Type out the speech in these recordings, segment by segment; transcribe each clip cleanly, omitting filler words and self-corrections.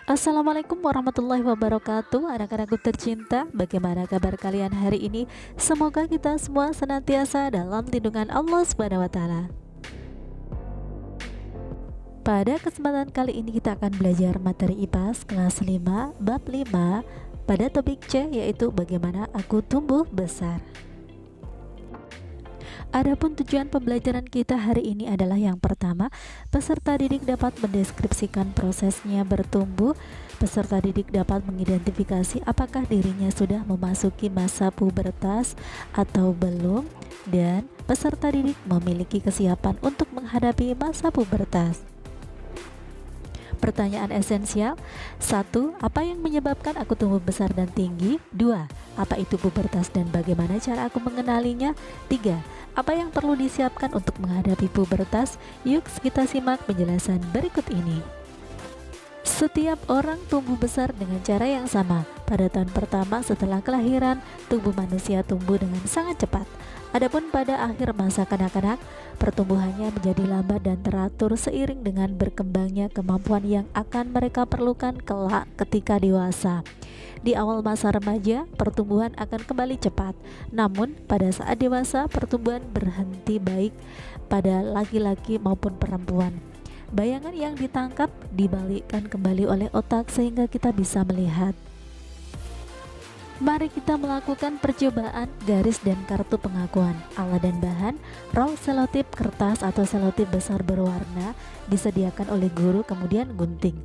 Assalamualaikum warahmatullahi wabarakatuh. Anak-anakku tercinta, bagaimana kabar kalian hari ini? Semoga kita semua senantiasa dalam lindungan Allah Subhanahu wa taala. Pada kesempatan kali ini kita akan belajar materi IPAS kelas 5 bab 5 pada topik C, yaitu bagaimana aku tumbuh besar. Adapun tujuan pembelajaran kita hari ini adalah yang pertama, peserta didik dapat mendeskripsikan prosesnya bertumbuh. Peserta didik dapat mengidentifikasi apakah dirinya sudah memasuki masa pubertas atau belum, dan peserta didik memiliki kesiapan untuk menghadapi masa pubertas. Pertanyaan esensial: 1. Apa yang menyebabkan aku tumbuh besar dan tinggi? 2. Apa itu pubertas dan bagaimana cara aku mengenalinya? 3. Apa yang perlu disiapkan untuk menghadapi pubertas? Yuk kita simak penjelasan berikut ini. Setiap orang tumbuh besar dengan cara yang sama. Pada tahun pertama setelah kelahiran, tubuh manusia tumbuh dengan sangat cepat. Adapun pada akhir masa kanak-kanak, pertumbuhannya menjadi lambat dan teratur seiring dengan berkembangnya kemampuan yang akan mereka perlukan kelak ketika dewasa. Di awal masa remaja, pertumbuhan akan kembali cepat. Namun, pada saat dewasa, pertumbuhan berhenti baik pada laki-laki maupun perempuan. Bayangan yang ditangkap dibalikkan kembali oleh otak sehingga kita bisa melihat. Mari kita melakukan percobaan garis dan kartu pengakuan. Alat dan bahan: roll selotip kertas atau selotip besar berwarna, disediakan oleh guru, kemudian gunting.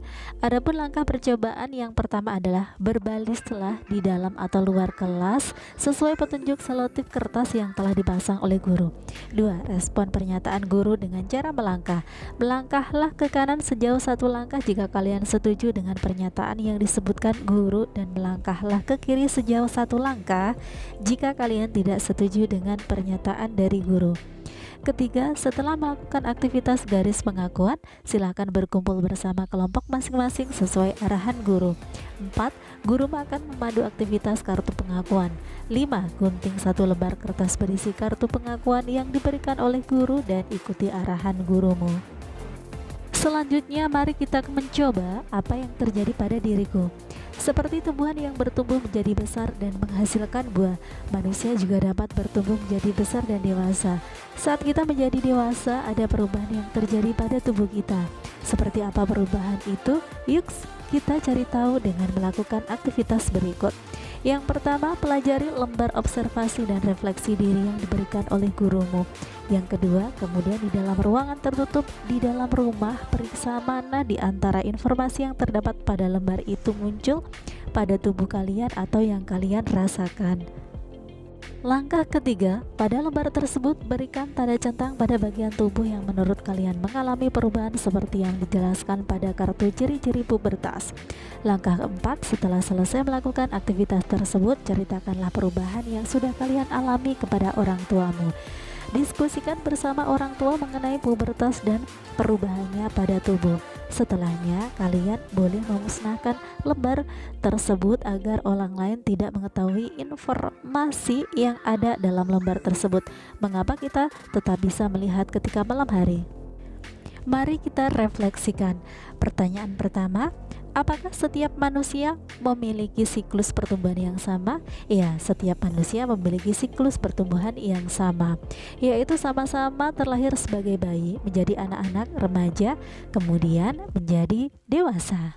Adapun langkah percobaan yang pertama adalah berbalislah di dalam atau luar kelas sesuai petunjuk selotip kertas yang telah dipasang oleh guru. 2. Respon pernyataan guru dengan cara melangkah. Melangkahlah ke kanan sejauh 1 langkah jika kalian setuju dengan pernyataan yang disebutkan guru, dan melangkahlah ke kiri sejauh 1 langkah jika kalian tidak setuju dengan pernyataan dari guru. Ketiga, setelah melakukan aktivitas garis pengakuan, silakan berkumpul bersama kelompok masing-masing sesuai arahan guru. 4. Guru akan memandu aktivitas kartu pengakuan. 5. Gunting 1 lembar kertas berisi kartu pengakuan yang diberikan oleh guru dan ikuti arahan gurumu. Selanjutnya, mari kita mencoba apa yang terjadi pada diriku. Seperti tumbuhan yang bertumbuh menjadi besar dan menghasilkan buah, manusia juga dapat bertumbuh menjadi besar dan dewasa. Saat kita menjadi dewasa, ada perubahan yang terjadi pada tubuh kita. Seperti apa perubahan itu? Yuk kita cari tahu dengan melakukan aktivitas berikut. Yang pertama, pelajari lembar observasi dan refleksi diri yang diberikan oleh gurumu. Yang kedua, kemudian di dalam ruangan tertutup di dalam rumah, periksa mana di antara informasi yang terdapat pada lembar itu muncul pada tubuh kalian atau yang kalian rasakan. Langkah ketiga, pada lembar tersebut berikan tanda centang pada bagian tubuh yang menurut kalian mengalami perubahan seperti yang dijelaskan pada kartu ciri-ciri pubertas. Langkah keempat, setelah selesai melakukan aktivitas tersebut, ceritakanlah perubahan yang sudah kalian alami kepada orang tuamu. Diskusikan bersama orang tua mengenai pubertas dan perubahannya pada tubuh. Setelahnya, kalian boleh memusnahkan lembar tersebut agar orang lain tidak mengetahui informasi yang ada dalam lembar tersebut. Mengapa kita tetap bisa melihat ketika malam hari? Mari kita refleksikan. Pertanyaan pertama, apakah setiap manusia memiliki siklus pertumbuhan yang sama? Ya, setiap manusia memiliki siklus pertumbuhan yang sama, yaitu sama-sama terlahir sebagai bayi, menjadi anak-anak, remaja, kemudian menjadi dewasa.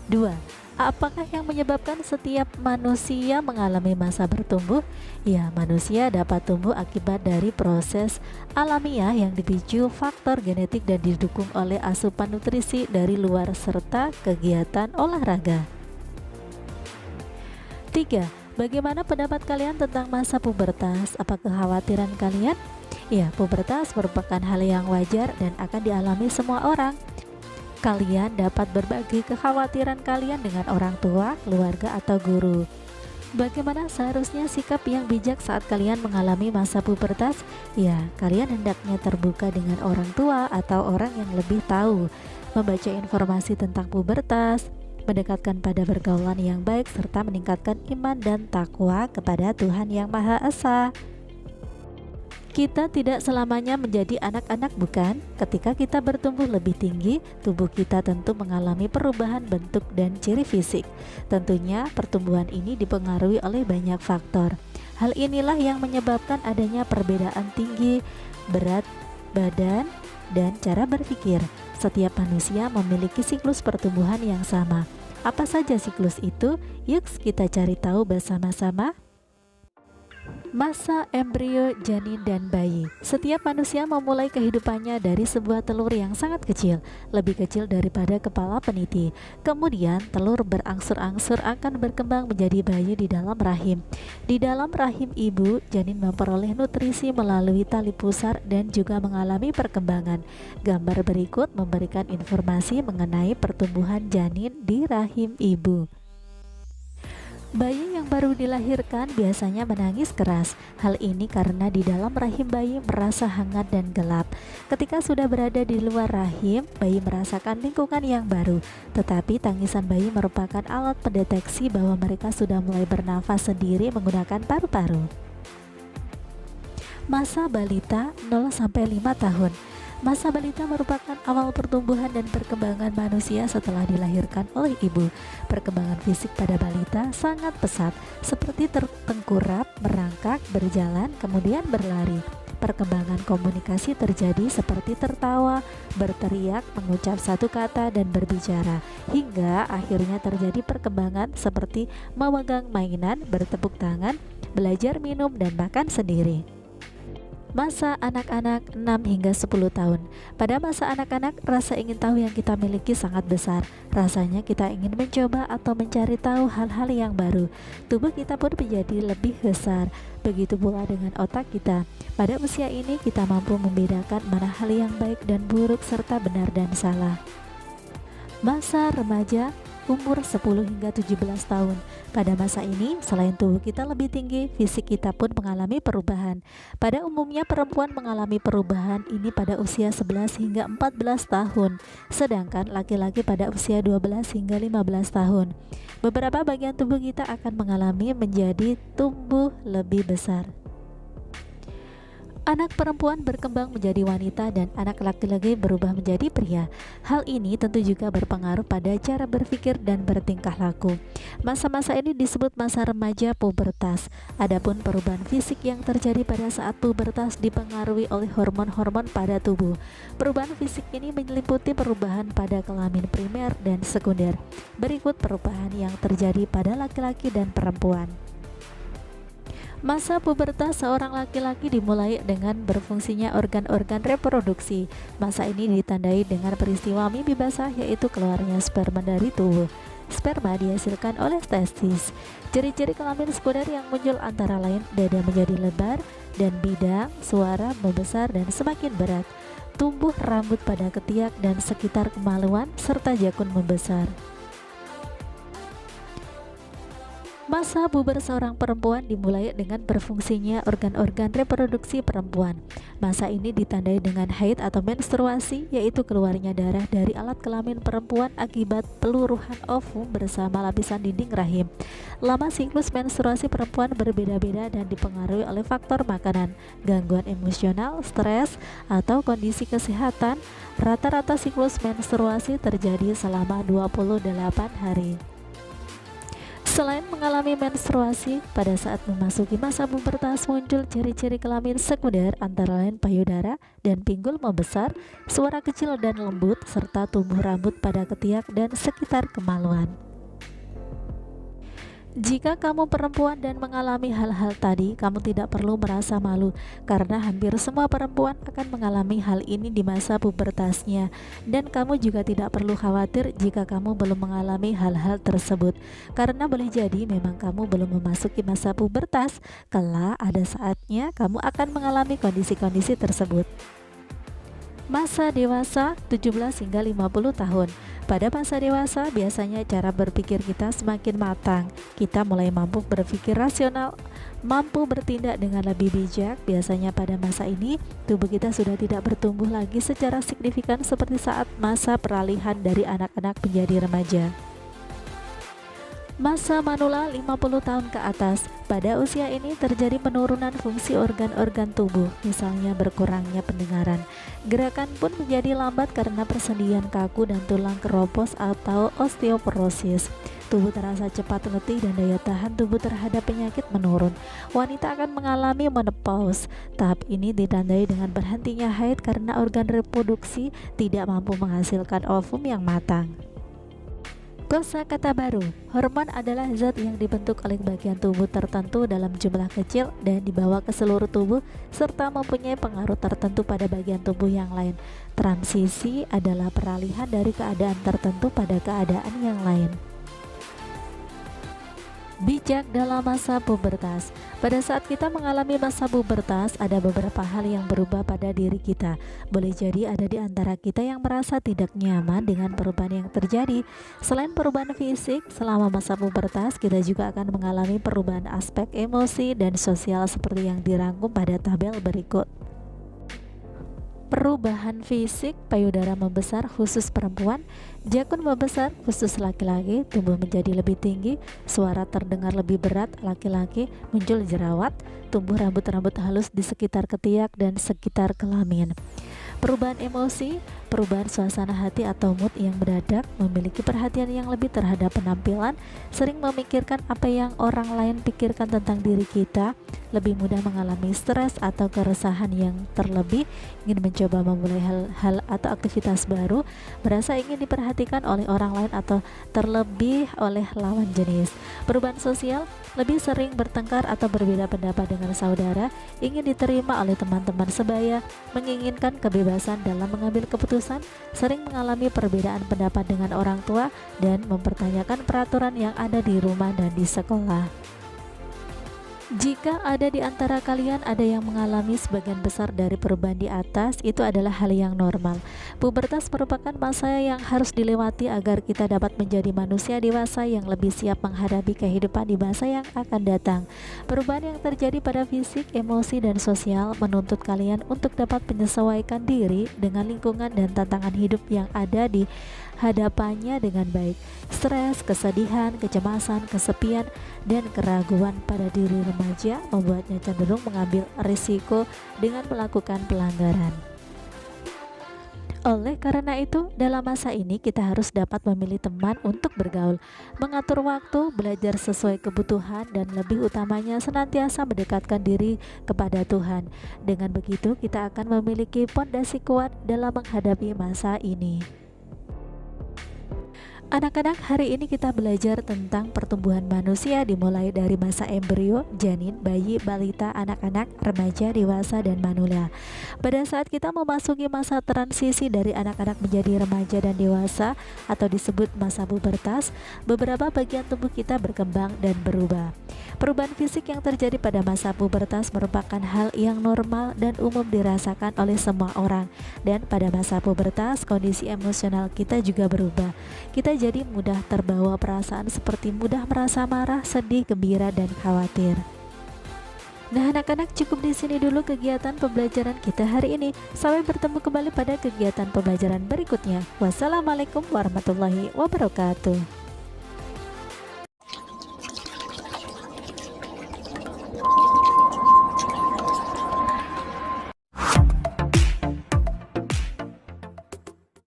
2. Apakah yang menyebabkan setiap manusia mengalami masa bertumbuh? Ya, manusia dapat tumbuh akibat dari proses alamiah yang dipicu faktor genetik dan didukung oleh asupan nutrisi dari luar serta kegiatan olahraga. 3. Bagaimana pendapat kalian tentang masa pubertas? Apa kekhawatiran kalian? Ya, pubertas merupakan hal yang wajar dan akan dialami semua orang. Kalian dapat berbagi kekhawatiran kalian dengan orang tua, keluarga, atau guru. Bagaimana seharusnya sikap yang bijak saat kalian mengalami masa pubertas? Ya, kalian hendaknya terbuka dengan orang tua atau orang yang lebih tahu, membaca informasi tentang pubertas, mendekatkan pada pergaulan yang baik, serta meningkatkan iman dan takwa kepada Tuhan Yang Maha Esa. Kita tidak selamanya menjadi anak-anak, bukan? Ketika kita bertumbuh lebih tinggi, tubuh kita tentu mengalami perubahan bentuk dan ciri fisik. Tentunya pertumbuhan ini dipengaruhi oleh banyak faktor. Hal inilah yang menyebabkan adanya perbedaan tinggi, berat badan, dan cara berpikir. Setiap manusia memiliki siklus pertumbuhan yang sama. Apa saja siklus itu? Yuk kita cari tahu bersama-sama. Masa embrio, janin, dan bayi. Setiap manusia memulai kehidupannya dari sebuah telur yang sangat kecil, lebih kecil daripada kepala peniti. Kemudian telur berangsur-angsur akan berkembang menjadi bayi di dalam rahim. Di dalam rahim ibu, janin memperoleh nutrisi melalui tali pusar dan juga mengalami perkembangan. Gambar berikut memberikan informasi mengenai pertumbuhan janin di rahim ibu. Bayi yang baru dilahirkan biasanya menangis keras. Hal ini karena di dalam rahim bayi merasa hangat dan gelap. Ketika sudah berada di luar rahim, bayi merasakan lingkungan yang baru. Tetapi tangisan bayi merupakan alat pendeteksi bahwa mereka sudah mulai bernafas sendiri menggunakan paru-paru. Masa balita 0-5 tahun. Masa balita merupakan awal pertumbuhan dan perkembangan manusia setelah dilahirkan oleh ibu. Perkembangan fisik pada balita sangat pesat, seperti tertengkurap, merangkak, berjalan, kemudian berlari. Perkembangan komunikasi terjadi seperti tertawa, berteriak, mengucap satu kata, dan berbicara. Hingga akhirnya terjadi perkembangan seperti memegang mainan, bertepuk tangan, belajar minum, dan makan sendiri. Masa anak-anak 6-10 tahun. Pada masa anak-anak, rasa ingin tahu yang kita miliki sangat besar. Rasanya kita ingin mencoba atau mencari tahu hal-hal yang baru. Tubuh kita pun menjadi lebih besar. Begitu pula dengan otak kita. Pada usia ini kita mampu membedakan mana hal yang baik dan buruk serta benar dan salah. Masa remaja, umur 10-17 tahun. Pada masa ini, selain tubuh kita lebih tinggi, fisik kita pun mengalami perubahan. Pada umumnya perempuan mengalami perubahan ini pada usia 11-14 tahun, sedangkan laki-laki pada usia 12-15 tahun. Beberapa bagian tubuh kita akan mengalami menjadi tumbuh lebih besar. Anak perempuan berkembang menjadi wanita dan anak laki-laki berubah menjadi pria. Hal ini tentu juga berpengaruh pada cara berpikir dan bertingkah laku. Masa-masa ini disebut masa remaja pubertas. Adapun perubahan fisik yang terjadi pada saat pubertas dipengaruhi oleh hormon-hormon pada tubuh. Perubahan fisik ini meliputi perubahan pada kelamin primer dan sekunder. Berikut perubahan yang terjadi pada laki-laki dan perempuan. Masa pubertas seorang laki-laki dimulai dengan berfungsinya organ-organ reproduksi. Masa ini ditandai dengan peristiwa mimpi basah, yaitu keluarnya sperma dari tubuh. Sperma dihasilkan oleh testis. Ciri-ciri kelamin sekunder yang muncul antara lain dada menjadi lebar dan bidang, suara membesar dan semakin berat, tumbuh rambut pada ketiak dan sekitar kemaluan, serta jakun membesar. Masa puber seorang perempuan dimulai dengan berfungsinya organ-organ reproduksi perempuan. Masa ini ditandai dengan haid atau menstruasi, yaitu keluarnya darah dari alat kelamin perempuan akibat peluruhan ovum bersama lapisan dinding rahim. Lama siklus menstruasi perempuan berbeda-beda dan dipengaruhi oleh faktor makanan, gangguan emosional, stres, atau kondisi kesehatan. Rata-rata siklus menstruasi terjadi selama 28 hari. Selain mengalami menstruasi, pada saat memasuki masa pubertas muncul ciri-ciri kelamin sekunder antara lain payudara dan pinggul membesar, suara kecil dan lembut, serta tumbuh rambut pada ketiak dan sekitar kemaluan. Jika kamu perempuan dan mengalami hal-hal tadi, kamu tidak perlu merasa malu karena hampir semua perempuan akan mengalami hal ini di masa pubertasnya, dan kamu juga tidak perlu khawatir jika kamu belum mengalami hal-hal tersebut, karena boleh jadi memang kamu belum memasuki masa pubertas. Kelak ada saatnya kamu akan mengalami kondisi-kondisi tersebut. Masa dewasa 17-50 tahun. Pada masa dewasa biasanya cara berpikir kita semakin matang. Kita mulai mampu berpikir rasional, mampu bertindak dengan lebih bijak. Biasanya pada masa ini tubuh kita sudah tidak bertumbuh lagi secara signifikan seperti saat masa peralihan dari anak-anak menjadi remaja. Masa manula 50 tahun ke atas. Pada usia ini terjadi penurunan fungsi organ-organ tubuh, misalnya berkurangnya pendengaran. Gerakan pun menjadi lambat karena persendian kaku dan tulang keropos atau osteoporosis. Tubuh terasa cepat letih dan daya tahan tubuh terhadap penyakit menurun. Wanita akan mengalami menopause. Tahap ini ditandai dengan berhentinya haid karena organ reproduksi tidak mampu menghasilkan ovum yang matang. Kosakata baru. Hormon adalah zat yang dibentuk oleh bagian tubuh tertentu dalam jumlah kecil dan dibawa ke seluruh tubuh serta mempunyai pengaruh tertentu pada bagian tubuh yang lain. Transisi adalah peralihan dari keadaan tertentu pada keadaan yang lain. Bijak dalam masa pubertas. Pada saat kita mengalami masa pubertas, ada beberapa hal yang berubah pada diri kita. Boleh jadi ada di antara kita yang merasa tidak nyaman dengan perubahan yang terjadi. Selain perubahan fisik, selama masa pubertas kita juga akan mengalami perubahan aspek emosi dan sosial seperti yang dirangkum pada tabel berikut. Perubahan fisik, payudara membesar khusus perempuan, jakun membesar khusus laki-laki, tubuh menjadi lebih tinggi, suara terdengar lebih berat laki-laki, muncul jerawat, tumbuh rambut-rambut halus di sekitar ketiak dan sekitar kelamin. Perubahan emosi, perubahan suasana hati atau mood yang mendadak, memiliki perhatian yang lebih terhadap penampilan, sering memikirkan apa yang orang lain pikirkan tentang diri kita, lebih mudah mengalami stres atau keresahan yang terlebih, ingin mencoba memulai hal-hal atau aktivitas baru, merasa ingin diperhatikan oleh orang lain atau terlebih oleh lawan jenis. Perubahan sosial, lebih sering bertengkar atau berbeda pendapat dengan saudara, ingin diterima oleh teman-teman sebaya, menginginkan kebebasan dalam mengambil keputusan, sering mengalami perbedaan pendapat dengan orang tua, dan mempertanyakan peraturan yang ada di rumah dan di sekolah. Jika ada di antara kalian ada yang mengalami sebagian besar dari perubahan di atas, itu adalah hal yang normal. Pubertas merupakan masa yang harus dilewati agar kita dapat menjadi manusia dewasa yang lebih siap menghadapi kehidupan di masa yang akan datang. Perubahan yang terjadi pada fisik, emosi, dan sosial menuntut kalian untuk dapat menyesuaikan diri dengan lingkungan dan tantangan hidup yang ada di hadapannya dengan baik. Stres, kesedihan, kecemasan, kesepian, dan keraguan pada diri remaja membuatnya cenderung mengambil risiko dengan melakukan pelanggaran. Oleh karena itu, dalam masa ini kita harus dapat memilih teman untuk bergaul, mengatur waktu, belajar sesuai kebutuhan, dan lebih utamanya senantiasa mendekatkan diri kepada Tuhan. Dengan begitu, kita akan memiliki pondasi kuat dalam menghadapi masa ini. Anak-anak, hari ini kita belajar tentang pertumbuhan manusia dimulai dari masa embrio, janin, bayi, balita, anak-anak, remaja, dewasa, dan manula. Pada saat kita memasuki masa transisi dari anak-anak menjadi remaja dan dewasa atau disebut masa pubertas, beberapa bagian tubuh kita berkembang dan berubah. Perubahan fisik yang terjadi pada masa pubertas merupakan hal yang normal dan umum dirasakan oleh semua orang. Dan pada masa pubertas, kondisi emosional kita juga berubah. Kita jadi mudah terbawa perasaan seperti mudah merasa marah, sedih, gembira, dan khawatir. Nah anak-anak, cukup di sini dulu kegiatan pembelajaran kita hari ini. Sampai bertemu kembali pada kegiatan pembelajaran berikutnya. Wassalamualaikum warahmatullahi wabarakatuh.